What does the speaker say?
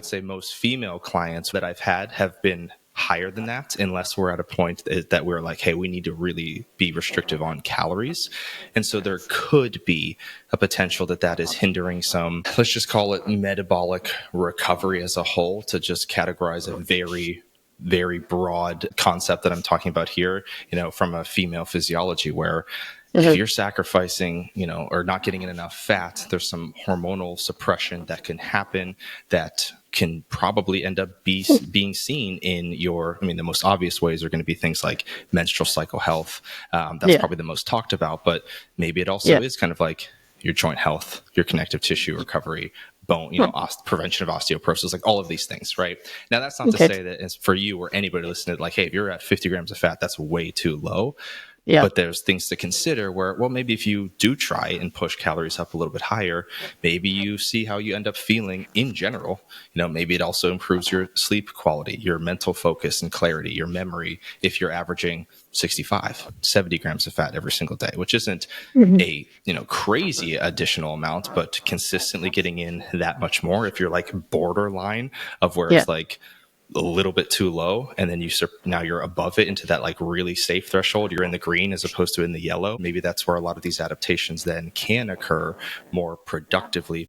I'd say most female clients that I've had have been higher than that, unless we're at a point that we're like, hey, we need to really be restrictive on calories. And so there could be a potential that is hindering some, let's just call it metabolic recovery as a whole, to just categorize a very broad concept that I'm talking about here, from a female physiology, where if you're sacrificing, or not getting in enough fat, there's some hormonal suppression that can happen that can probably end up being seen in the most obvious ways are going to be things like menstrual cycle health. That's probably the most talked about, but maybe it also is kind of like your joint health, your connective tissue recovery, bone, prevention of osteoporosis, like all of these things, right? Now, that's not to say that it's for you or anybody listening, like, hey, if you're at 50 grams of fat, that's way too low. Yeah. But there's things to consider where, well, maybe if you do try and push calories up a little bit higher, maybe you see how you end up feeling in general. Maybe it also improves your sleep quality, your mental focus and clarity, your memory, if you're averaging 65, 70 grams of fat every single day, which isn't a, crazy additional amount, but consistently getting in that much more. If you're like borderline of where it's like a little bit too low, and then now you're above it into that like really safe threshold, you're in the green as opposed to in the yellow, maybe that's where a lot of these adaptations then can occur more productively.